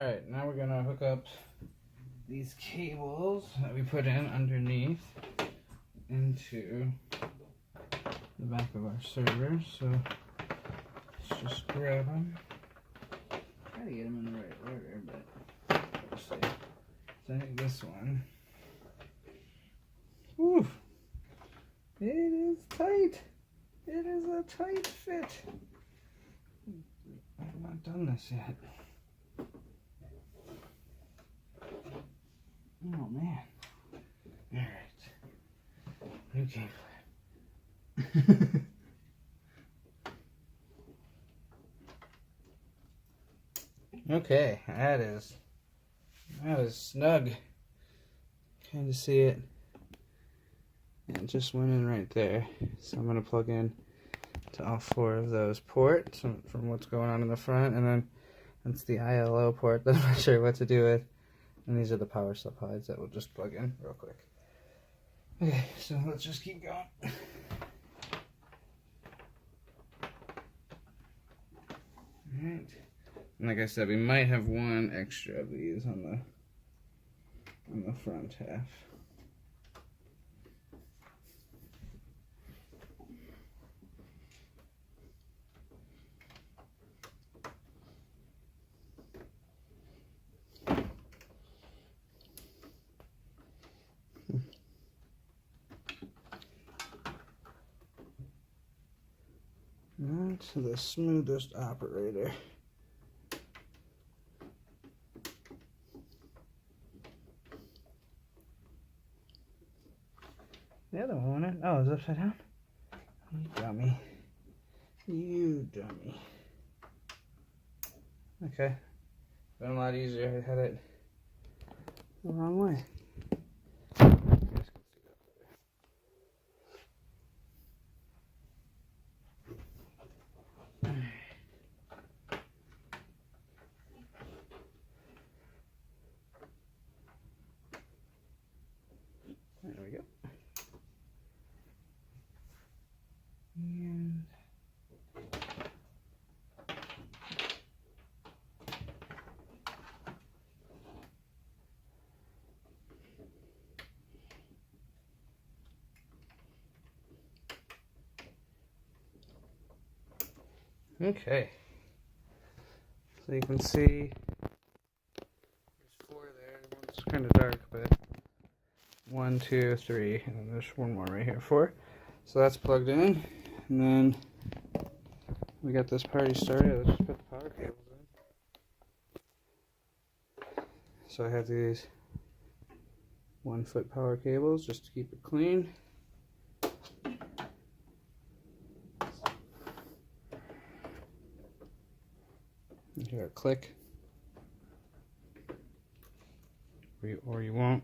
Alright, now we're gonna hook up these cables that we put in underneath into the back of our server. So let's just grab them. Try to get them in the right order, but we'll see. So I think this one. Woo! It is tight. It is a tight fit. I've not done this yet. Oh man. Alright. New game plan. Okay, that is snug. Kind of see it. And it just went in right there. So I'm gonna plug in to all 4 of those ports from what's going on in the front, and then that's the ILO port that I'm not sure what to do with. And these are the power supplies that we'll just plug in real quick. Okay, so let's just keep going. Alright. And like I said, we might have one extra of these on the front half. Not the smoothest operator. The other one, oh, it's upside down? You dummy. You dummy. Okay. Been a lot easier. I had it the wrong way. There we go. And okay. So you can see there's 4 there. One's kind of dark, but 1, 2, 3, and then there's one more right here, 4. So that's plugged in, and then we got this party started. Let's just put the power cables in. So I have these 1-foot power cables just to keep it clean. You hear a click, or you won't.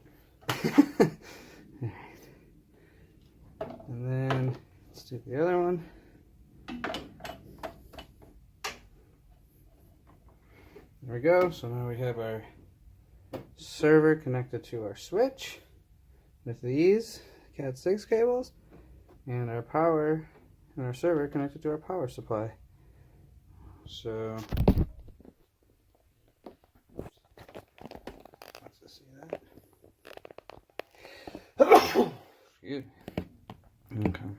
And then let's do the other one. There we go. So now we have our server connected to our switch with these Cat6 cables, and our power and our server connected to our power supply. So let's just see that. Excuse me. Okay.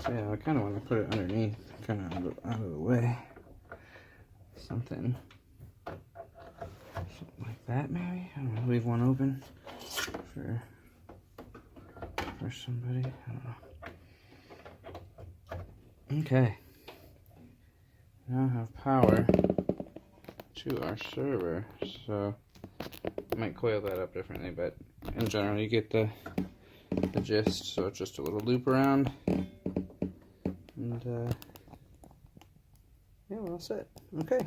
So yeah, I kind of want to put it underneath, kind of out of the way. Something like that, maybe. I don't know. Leave one open for somebody. I don't know. Okay. Now I have power to our server, so I might coil that up differently, but in general you get the gist. So it's just a little loop around, and yeah, we're all set. Okay.